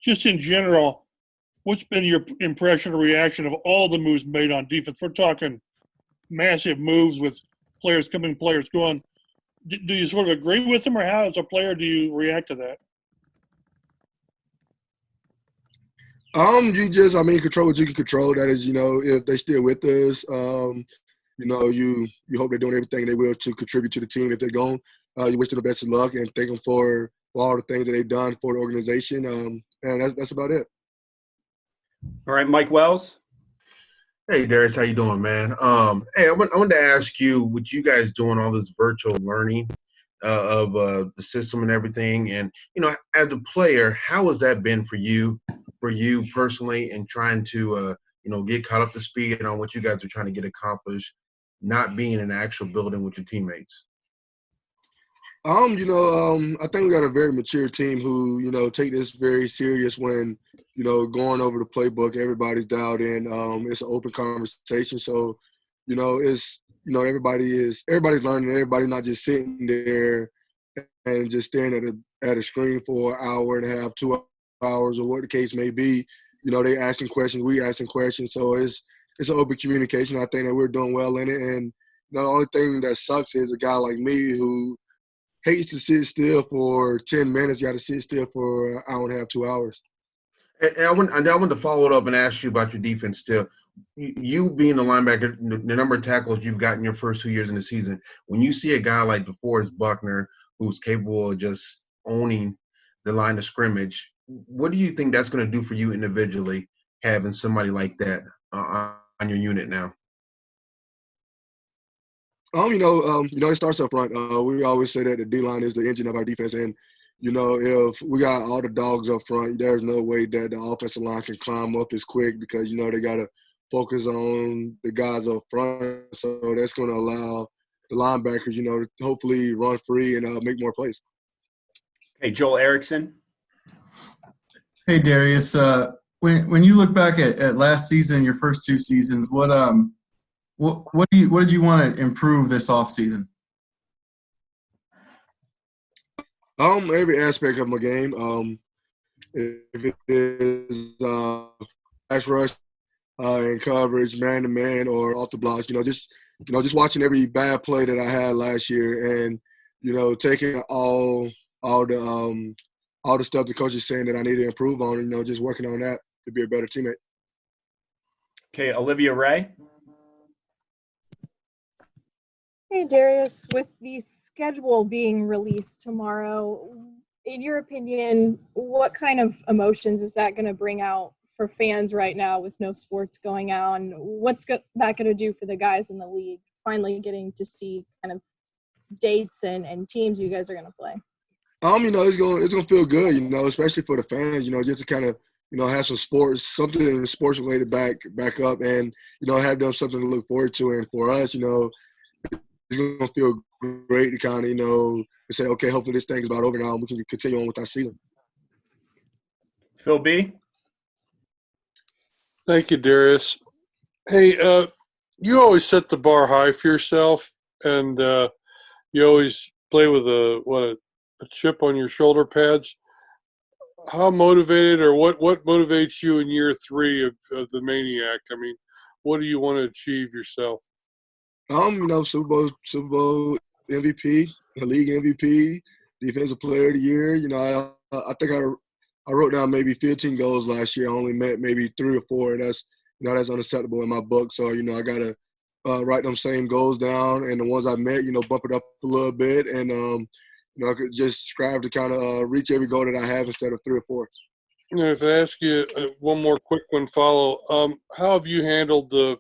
just in general, what's been your impression or reaction of all the moves made on defense? We're talking massive moves with players coming, players going. Do you sort of agree with them, or how, as a player, do you react to that? Control what you can control. That is, if they're still with us, you hope they're doing everything they will to contribute to the team. If they're gone, you wish them the best of luck and thank them for all the things that they've done for the organization. And that's about it. All right, Mike Wells. Hey, Darius, how you doing, man? Hey, I wanted to ask you, with you guys doing all this virtual learning of the system and everything, and, as a player, how has that been for you personally, and trying to, get caught up to speed on what you guys are trying to get accomplished, not being in an actual building with your teammates? I think we got a very mature team who, take this very serious when, going over the playbook. Everybody's dialed in. It's an open conversation. So, it's, everybody's learning. Everybody's not just sitting there and just staring at a screen for an hour and a half, 2 hours, or what the case may be. They asking questions, we asking questions. So it's an open communication. I think that we're doing well in it. And the only thing that sucks is a guy like me who hates to sit still for 10 minutes. You got to sit still for an hour and a half, 2 hours. And I want to follow it up and ask you about your defense still. You being a linebacker, the number of tackles you've got in your first 2 years in the season, when you see a guy like DeForest Buckner who's capable of just owning the line of scrimmage, what do you think that's going to do for you individually, having somebody like that on your unit now? It starts up front. We always say that the D-line is the engine of our defense. And, if we got all the dogs up front, there's no way that the offensive line can climb up as quick because, they got to focus on the guys up front. So that's going to allow the linebackers, to hopefully run free and make more plays. Hey, Joel Erickson. Hey, Darius. When you look back at last season, your first two seasons, what did you want to improve this offseason? Every aspect of my game. If it is pass rush and coverage, man to man, or off the blocks, just watching every bad play that I had last year, and taking all the stuff the coach is saying that I need to improve on, just working on that to be a better teammate. Okay, Olivia Ray. Hey, Darius, with the schedule being released tomorrow, in your opinion, what kind of emotions is that going to bring out for fans right now with no sports going on? What's that going to do for the guys in the league, finally getting to see kind of dates and teams you guys are going to play? It's gonna feel good, especially for the fans, just to kind of, have some something sports related back up, and have them something to look forward to. And for us, it's gonna feel great to kind of, say, okay, hopefully this thing's about over now and we can continue on with our season. Phil B. Thank you, Darius. Hey, you always set the bar high for yourself, and you always play with a chip on your shoulder pads. How motivated, or what motivates you in year 3 of the Maniac? I mean, what do you want to achieve yourself? Super Bowl MVP, the league MVP, defensive player of the year. I think I wrote down maybe 15 goals last year. I only met maybe 3 or 4, and that's unacceptable in my book. So, I gotta write them same goals down, and the ones I met, bump it up a little bit, and I could just strive to kind of reach every goal that I have instead of 3 or 4. If I ask you one more quick one, follow. How have you handled the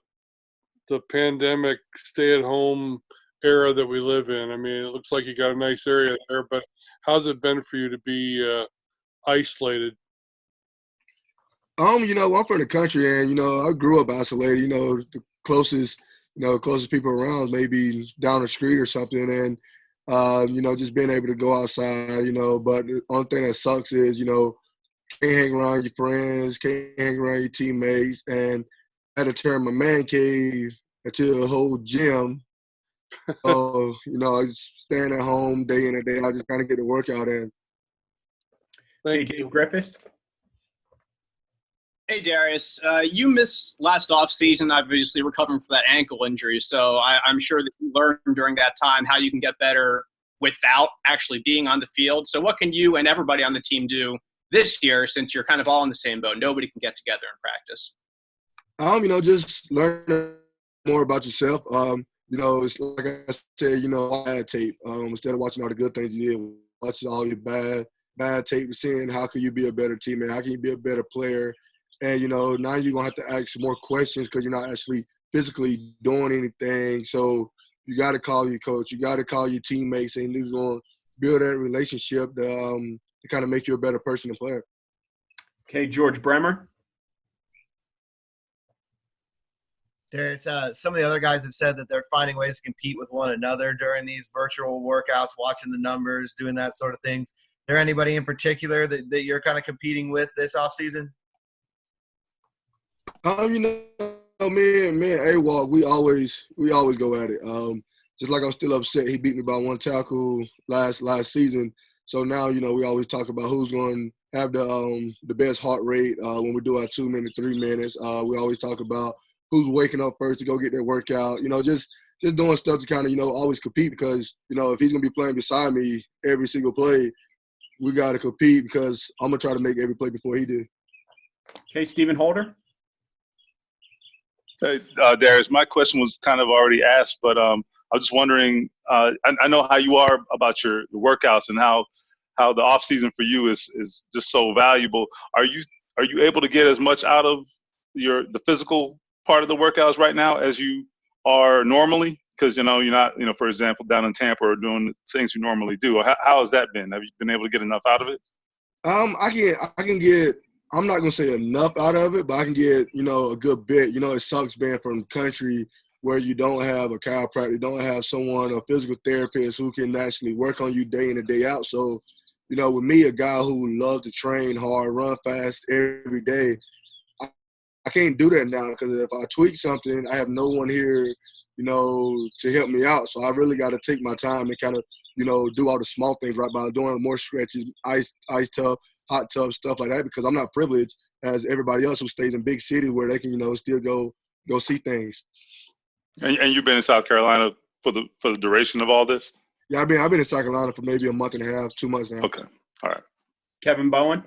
pandemic stay-at-home era that we live in? I mean, it looks like you got a nice area there, but how's it been for you to be isolated? I'm from the country, and I grew up isolated. The closest people around maybe down the street or something, and just being able to go outside. But the only thing that sucks is can't hang around your friends, can't hang around your teammates, and I had to turn my man cave into a whole gym. So I just staying at home day in and day out, just kind of get the workout in. Thank you, Griffiths. Hey, Darius. You missed last offseason, obviously recovering from that ankle injury. So I'm sure that you learned during that time how you can get better without actually being on the field. So what can you and everybody on the team do this year since you're kind of all in the same boat? Nobody can get together in practice. Just learn more about yourself. It's like I said, bad tape. Instead of watching all the good things you did, watching all your bad tape, seeing how can you be a better teammate, how can you be a better player. And, now you're going to have to ask some more questions because you're not actually physically doing anything. So you got to call your coach. You got to call your teammates, and you're going to build that relationship to kind of make you a better person and player. Okay, George Bremer. There's some of the other guys have said that they're finding ways to compete with one another during these virtual workouts, watching the numbers, doing that sort of things. Is there anybody in particular that you're kind of competing with this offseason? Me and AWOL, we always go at it. Just like I'm still upset he beat me by one tackle last season. So now, we always talk about who's going to have the best heart rate when we do our 2 minute, 3 minutes. We always talk about who's waking up first to go get their workout. Just doing stuff to kind of, always compete because, if he's going to be playing beside me every single play, we got to compete because I'm going to try to make every play before he did. Okay, Stephen Holder. Hey, Darius, my question was kind of already asked, but I was just wondering, I know how you are about your workouts and how the off season for you is just so valuable. Are you able to get as much out of the physical part of the workouts right now as you are normally? Because, you're not, for example, down in Tampa or doing the things you normally do. How has that been? Have you been able to get enough out of it? I can get, I'm not going to say enough out of it, but I can get, a good bit. It sucks being from the country where you don't have a chiropractor, you don't have someone, a physical therapist who can actually work on you day in and day out. So, with me, a guy who loves to train hard, run fast every day, I can't do that now because if I tweak something, I have no one here, to help me out. So I really got to take my time and kind of, do all the small things right by doing more stretches, ice tub, hot tub, stuff like that, because I'm not privileged as everybody else who stays in big cities where they can, still go see things. And you've been in South Carolina for the duration of all this? Yeah, I've been in South Carolina for maybe a month and a half, 2 months now. Okay, all right. Kevin Bowen.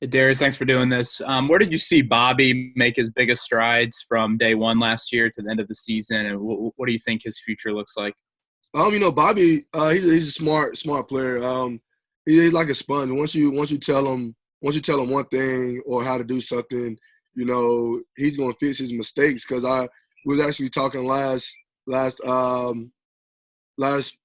Hey, Darius, thanks for doing this. Where did you see Bobby make his biggest strides from day one last year to the end of the season, and what do you think his future looks like? Bobby, he's a smart player. He's like a sponge. Once you tell him one thing or how to do something, he's gonna fix his mistakes. Because I was actually talking last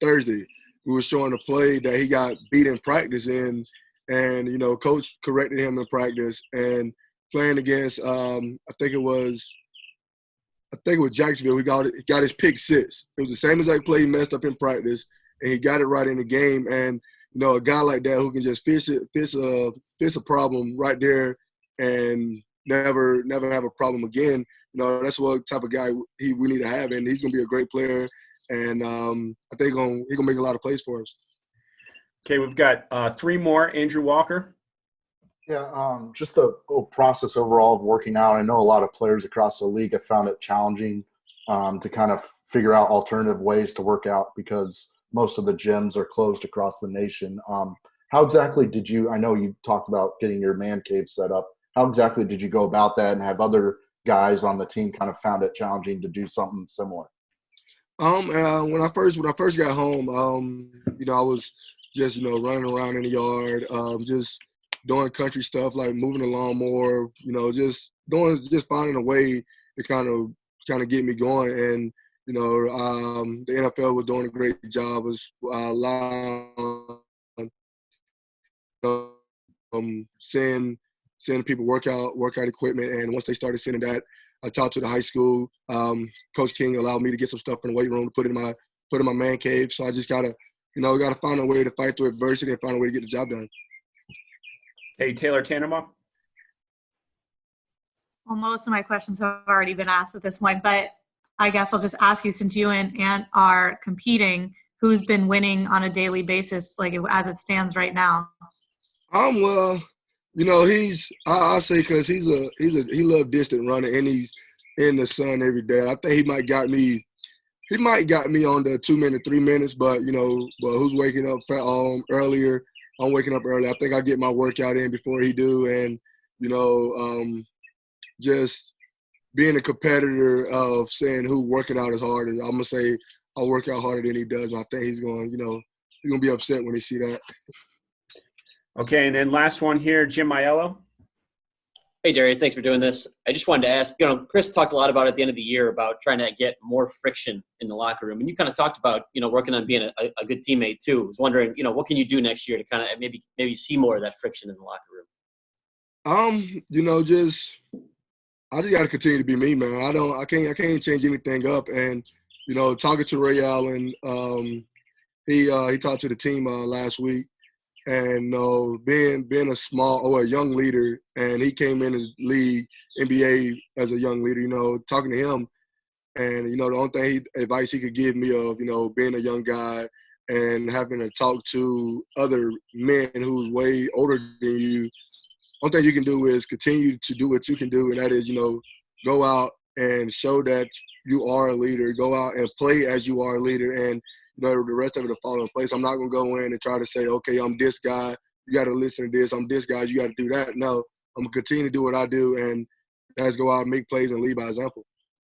Thursday. We were showing a play that he got beat in practice in, and coach corrected him in practice and playing against I think it was Jacksonville. He got his pick six. It was the same exact play he messed up in practice, and he got it right in the game. And a guy like that who can just fix a problem right there and never have a problem again. That's what type of guy we need to have, and he's gonna be a great player. And I think he's gonna make a lot of plays for us. Okay, we've got three more. Andrew Walker. Yeah, just the process overall of working out. I know a lot of players across the league have found it challenging to kind of figure out alternative ways to work out because most of the gyms are closed across the nation. How exactly did you – I know you talked about getting your man cave set up. How exactly did you go about that, and have other guys on the team kind of found it challenging to do something similar? When I first got home, I was just, running around in the yard, just – doing country stuff like moving the lawnmower, just finding a way to kind of get me going. And the NFL was doing a great job of sending people workout equipment. And once they started sending that, I talked to the high school. Coach King allowed me to get some stuff in the weight room to put in my man cave. So I just gotta find a way to fight through adversity and find a way to get the job done. Hey, Taylor Tannema. Well, most of my questions have already been asked at this point, but I guess I'll just ask you, since you and Ant are competing, who's been winning on a daily basis, like as it stands right now? Well, You know, I say because he love distant running and he's in the sun every day. I think he might got me on the 2 minute, 3 minutes, but who's waking up earlier? I'm waking up early. I think I get my workout in before he do, and just being a competitor of saying who working out as hard. I'm gonna say I work out harder than he does. And I think he's going, he's gonna be upset when he see that. Okay, and then last one here, Jim Aiello. Hey, Darius, thanks for doing this. I just wanted to ask, Chris talked a lot about at the end of the year about trying to get more friction in the locker room. And you kind of talked about, working on being a good teammate too. I was wondering, what can you do next year to kind of maybe see more of that friction in the locker room? I just got to continue to be me, man. I can't change anything up. And, talking to Ray Allen, he talked to the team last week. And being a young leader, and he came in the league, NBA as a young leader, talking to him, and the only advice he could give me of being a young guy and having to talk to other men who's way older than you. One thing you can do is continue to do what you can do, and that is go out and show that you are a leader. Go out and play as you are a leader, and the rest of it will fall in place. I'm not going to go in and try to say, okay, I'm this guy. You got to listen to this. I'm this guy. You got to do that. No, I'm going to continue to do what I do, and that's go out and make plays and lead by example.